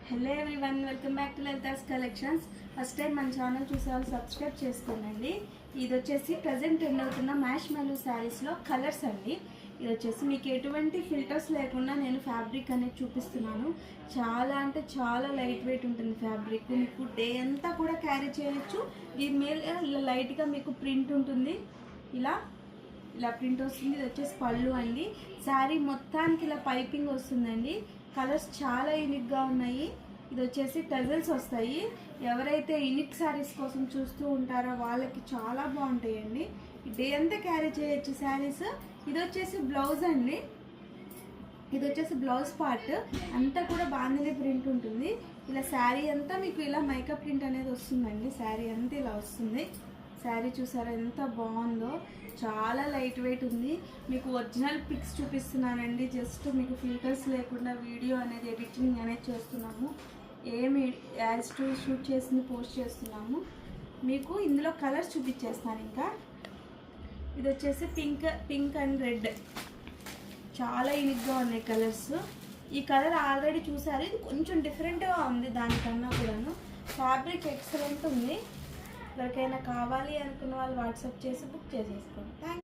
Hello everyone, welcome back to Lalitha's collections. First time మన channel చూసే వాళ్ళు సబ్స్క్రైబ్ చేసుకోండి. ఇది వచ్చేసి ప్రజెంట్ ట్రెండ్ అవుతున్న మ్యాష్ మెలూ శారీస్లో కలర్స్ అండి. ఇది వచ్చేసి మీకు ఎటువంటి ఫిల్టర్స్ లేకుండా నేను ఫ్యాబ్రిక్ అనేది చూపిస్తున్నాను. చాలా అంటే చాలా లైట్ వెయిట్ ఉంటుంది ఫ్యాబ్రిక్. మీకు డే అంతా కూడా క్యారీ చేయొచ్చు. దీని మీద ఇలా లైట్గా మీకు ప్రింట్ ఉంటుంది. ఇలా ప్రింట్ వస్తుంది. ఇది వచ్చేసి పళ్ళు అండి. శారీ మొత్తానికి ఇలా పైపింగ్ వస్తుందండి. కలర్స్ చాలా యూనిక్గా ఉన్నాయి. ఇది వచ్చేసి టజల్స్ వస్తాయి. ఎవరైతే యూనిక్ శారీస్ కోసం చూస్తూ ఉంటారో వాళ్ళకి చాలా బాగుంటాయండి. డే అంతా క్యారీ చేయొచ్చు శారీస్. ఇది వచ్చేసి బ్లౌజ్ అండి. ఇది వచ్చేసి బ్లౌజ్ పార్ట్ అంతా కూడా బాందిని ప్రింట్ ఉంటుంది. ఇలా శారీ అంతా మీకు ఇలా మైకప్ ప్రింట్ అనేది వస్తుందండి. శారీ అంతా ఇలా వస్తుంది. శారీ చూసారా ఎంత బాగుందో, చాలా లైట్ వెయిట్ ఉంది. మీకు ఒరిజినల్ పిక్స్ చూపిస్తున్నానండి. జస్ట్ మీకు ఫిల్టర్స్ లేకుండా వీడియో అనేది ఎడిటింగ్ అనేది చేస్తున్నాము. ఏమి యాజ్ టు షూట్ చేసింది పోస్ట్ చేస్తున్నాము. మీకు ఇందులో కలర్స్ చూపించేస్తాను. ఇంకా ఇది వచ్చేసి పింక్ అండ్ రెడ్, చాలా యూనిక్గా ఉన్నాయి కలర్స్. ఈ కలర్ ఆల్రెడీ చూసారు. ఇది కొంచెం డిఫరెంట్గా ఉంది దానికన్నా కూడాను. ఫ్యాబ్రిక్ ఎక్సలెంట్ ఉంది. ఎవరికైనా కావాలి అనుకున్న వాళ్ళు వాట్సాప్ చేసి బుక్ చేసేసుకోండి. Thank you.